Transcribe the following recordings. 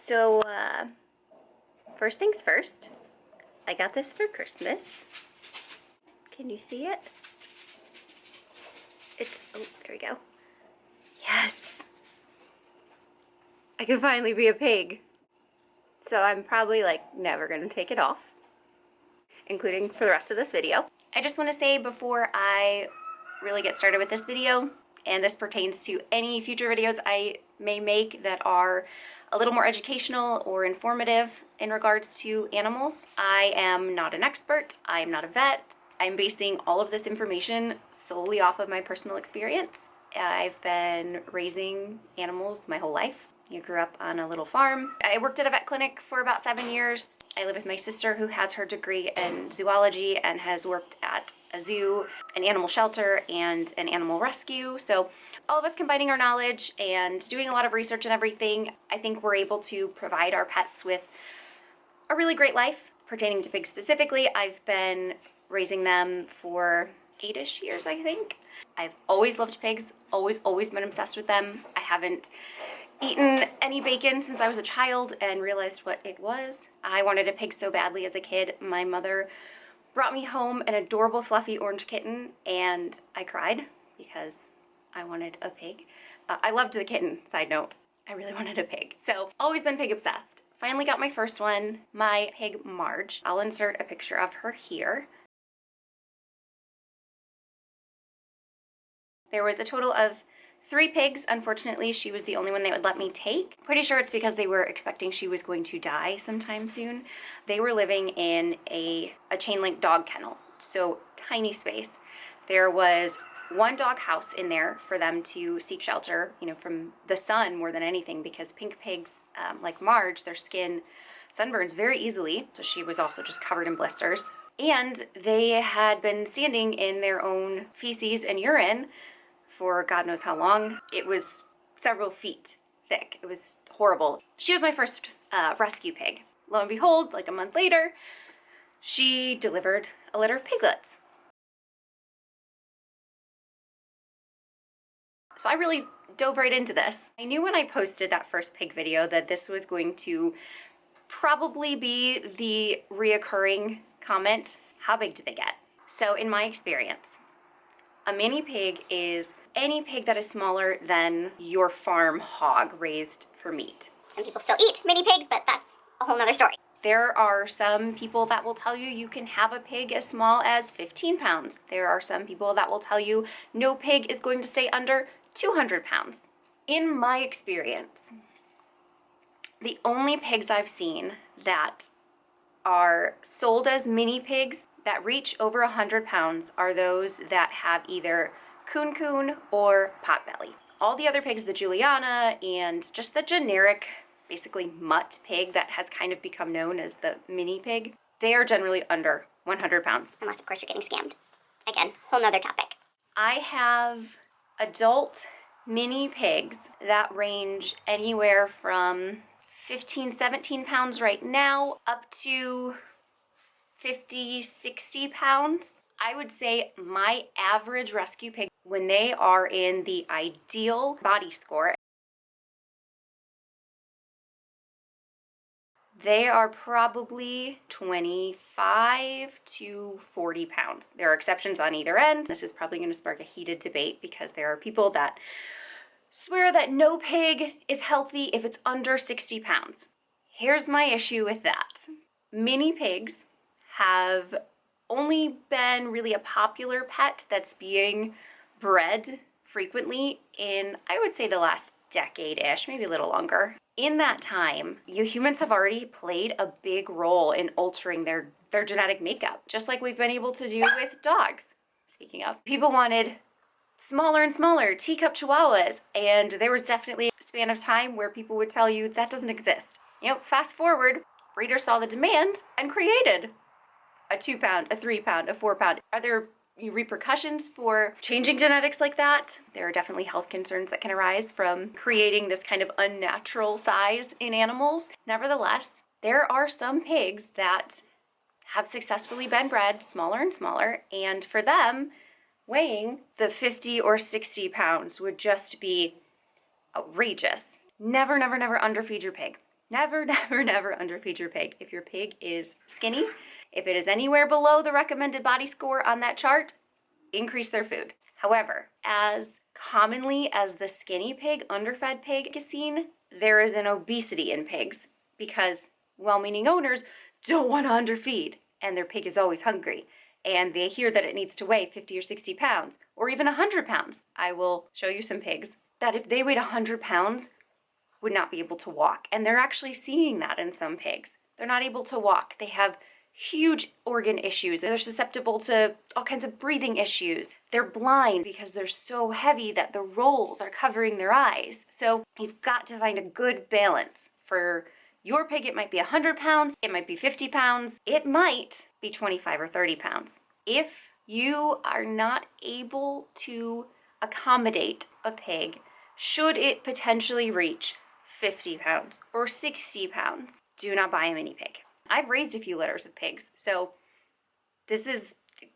So, first things first, I got this for Christmas. Can you see it? Oh, there we go. Yes! I can finally be a pig. So I'm probably like never gonna take it off, including for the rest of this video. I just want to say before I really get started with this video, and this pertains to any future videos I may make that are a little more educational or informative in regards to animals, I am not an expert, I am not a vet. I'm basing all of this information solely off of my personal experience. I've been raising animals my whole life. I grew up on a little farm. I worked at a vet clinic for about 7 years. I live with my sister who has her degree in zoology and has worked at a zoo, an animal shelter, and an animal rescue. So all of us combining our knowledge and doing a lot of research and everything, I think we're able to provide our pets with a really great life. Pertaining to pigs specifically, I've been raising them for 8-ish years, I think. I've always loved pigs, always been obsessed with them. I haven't eaten any bacon since I was a child and realized what it was. I wanted a pig so badly as a kid. My mother brought me home an adorable fluffy orange kitten and I cried because I wanted a pig. I loved the kitten, side note. I really wanted a pig. So always been pig obsessed. Finally got my first one, my pig Marge. I'll insert a picture of her here. There was a total of 3 pigs. Unfortunately, she was the only one they would let me take. Pretty sure it's because they were expecting she was going to die sometime soon. They were living in a chain link dog kennel, so tiny space. There was one dog house in there for them to seek shelter, you know, from the sun more than anything, because pink pigs, like Marge, their skin sunburns very easily. So she was also just covered in blisters. And they had been standing in their own feces and urine for God knows how long. It was several feet thick. It was horrible. She was my first rescue pig. Lo and behold, like a month later, she delivered a litter of piglets. So I really dove right into this. I knew when I posted that first pig video that this was going to probably be the reoccurring comment. How big do they get? So in my experience, a mini pig is any pig that is smaller than your farm hog raised for meat. Some people still eat mini pigs, but that's a whole nother story. There are some people that will tell you you can have a pig as small as 15 pounds. There are some people that will tell you no pig is going to stay under 200 pounds. In my experience, the only pigs I've seen that are sold as mini pigs that reach over 100 pounds are those that have either coon or potbelly. All the other pigs, the Juliana and just the generic, basically mutt pig that has kind of become known as the mini pig, they are generally under 100 pounds. Unless, of course, you're getting scammed. Again, whole nother topic. I have adult mini pigs that range anywhere from 15, 17 pounds right now up to 50, 60 pounds. I would say my average rescue pig, when they are in the ideal body score, they are probably 25 to 40 pounds. There are exceptions on either end. This is probably going to spark a heated debate because there are people that swear that no pig is healthy if it's under 60 pounds. Here's my issue with that. Mini pigs have only been really a popular pet that's being bred frequently in, I would say, the last decade-ish, maybe a little longer. In that time, you humans have already played a big role in altering their genetic makeup, just like we've been able to do with dogs. Speaking of, people wanted smaller and smaller teacup chihuahuas, and there was definitely a span of time where people would tell you that doesn't exist. You know, fast forward, breeders saw the demand and created a 2 pound, a 3 pound, a 4 pound. Are there repercussions for changing genetics like that? There are definitely health concerns that can arise from creating this kind of unnatural size in animals. Nevertheless, there are some pigs that have successfully been bred smaller and smaller, and for them, weighing the 50 or 60 pounds would just be outrageous. Never underfeed your pig. Never, never, never underfeed your pig. If your pig is skinny, if it is anywhere below the recommended body score on that chart, increase their food. However, as commonly as the skinny pig, underfed pig is seen, there is an obesity in pigs because well-meaning owners don't want to underfeed and their pig is always hungry and they hear that it needs to weigh 50 or 60 pounds or even 100 pounds. I will show you some pigs that if they weighed 100 pounds would not be able to walk, and they're actually seeing that in some pigs. They're not able to walk. They have huge organ issues. They're susceptible to all kinds of breathing issues. They're blind because they're so heavy that the rolls are covering their eyes. So you've got to find a good balance. For your pig, it might be 100 pounds, it might be 50 pounds, it might be 25 or 30 pounds. If you are not able to accommodate a pig, should it potentially reach 50 pounds or 60 pounds, do not buy a mini pig. I've raised a few litters of pigs, so this is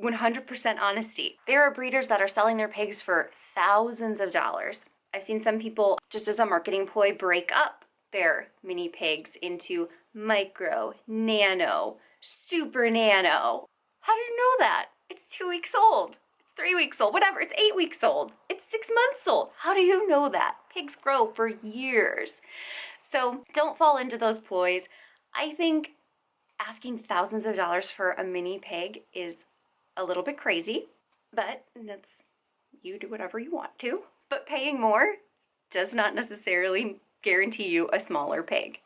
100% honesty. There are breeders that are selling their pigs for thousands of dollars. I've seen some people, just as a marketing ploy, break up their mini pigs into micro, nano, super nano. How do you know that? It's 2 weeks old. It's 3 weeks old, whatever. It's 8 weeks old. It's 6 months old. How do you know that? Pigs grow for years. So don't fall into those ploys. I think asking thousands of dollars for a mini pig is a little bit crazy, but that's, you do whatever you want to. But paying more does not necessarily guarantee you a smaller pig.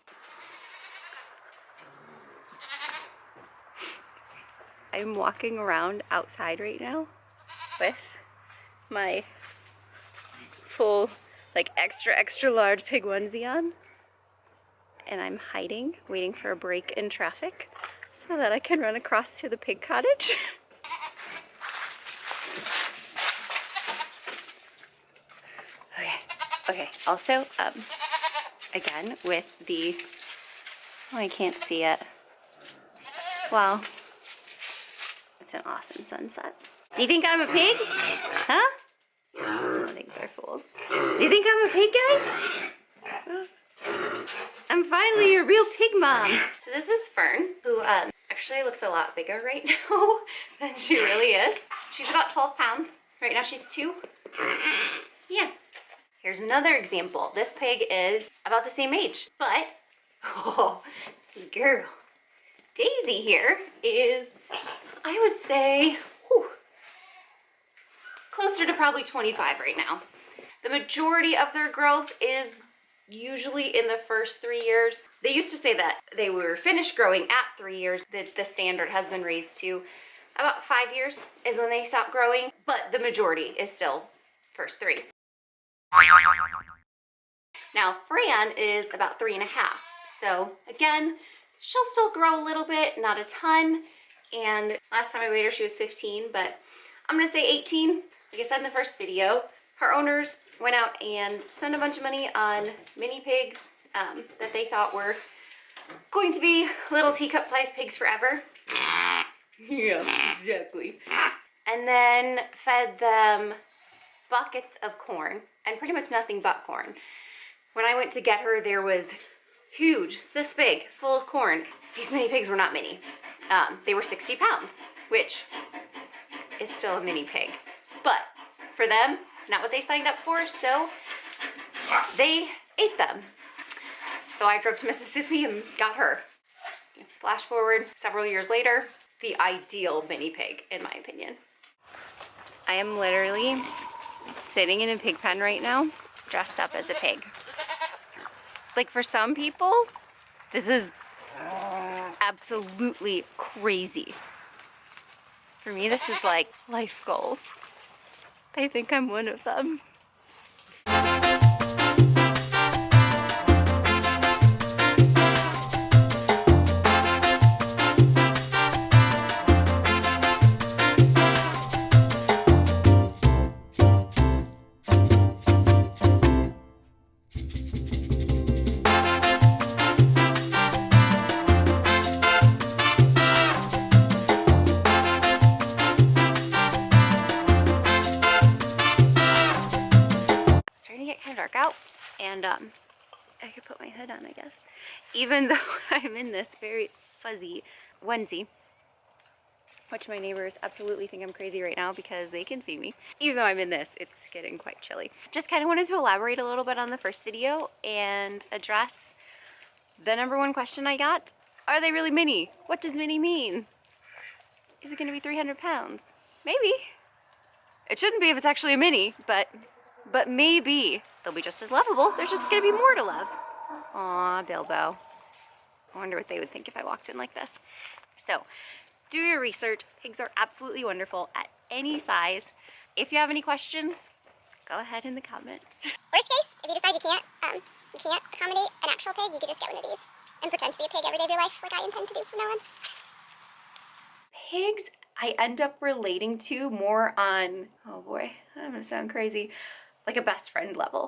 I'm walking around outside right now with my full, like extra large pig onesie on. And I'm hiding, waiting for a break in traffic so that I can run across to the pig cottage. Okay, also, again, with the, oh, I can't see it. Wow, it's an awesome sunset. Do you think I'm a pig? Huh? I think they're fooled. Do you think I'm a pig, guys? I'm finally a real pig mom. So this is Fern, who actually looks a lot bigger right now than she really is. She's about 12 pounds. Right now she's 2. Yeah. Here's another example. This pig is about the same age, but, oh, girl. Daisy here is, I would say, closer to probably 25 right now. The majority of their growth is usually in the first 3 years. They used to say that they were finished growing at 3 years. The standard has been raised to about 5 years is when they stop growing, but the majority is still first 3. Now Fran is about 3.5. So again, she'll still grow a little bit, not a ton. And last time I weighed her, she was 15, but I'm gonna say 18. Like I said in the first video, her owners went out and spent a bunch of money on mini pigs that they thought were going to be little teacup-sized pigs forever. Yeah, exactly. And then fed them buckets of corn, and pretty much nothing but corn. When I went to get her, there was huge, this big, full of corn. These mini pigs were not mini. They were 60 pounds, which is still a mini pig. But for them, it's not what they signed up for, so they ate them. So I drove to Mississippi and got her. Flash forward several years later, the ideal mini pig, in my opinion. I am literally sitting in a pig pen right now, dressed up as a pig. Like, for some people, this is absolutely crazy. For me, this is like life goals. I think I'm one of them. Out, and I could put my hood on, I guess. Even though I'm in this very fuzzy onesie, which my neighbors absolutely think I'm crazy right now because they can see me. Even though I'm in this, it's getting quite chilly. Just kind of wanted to elaborate a little bit on the first video and address the #1 question I got. Are they really mini? What does mini mean? Is it gonna be 300 pounds? Maybe. It shouldn't be if it's actually a mini, but maybe. They'll be just as lovable. There's just gonna be more to love. Aw, Bilbo. I wonder what they would think if I walked in like this. So, do your research. Pigs are absolutely wonderful at any size. If you have any questions, go ahead in the comments. Worst case, if you decide you can't accommodate an actual pig, you could just get one of these and pretend to be a pig every day of your life, like I intend to do from now on. Pigs, I end up relating to more on, oh boy, I'm gonna sound crazy, like a best friend level.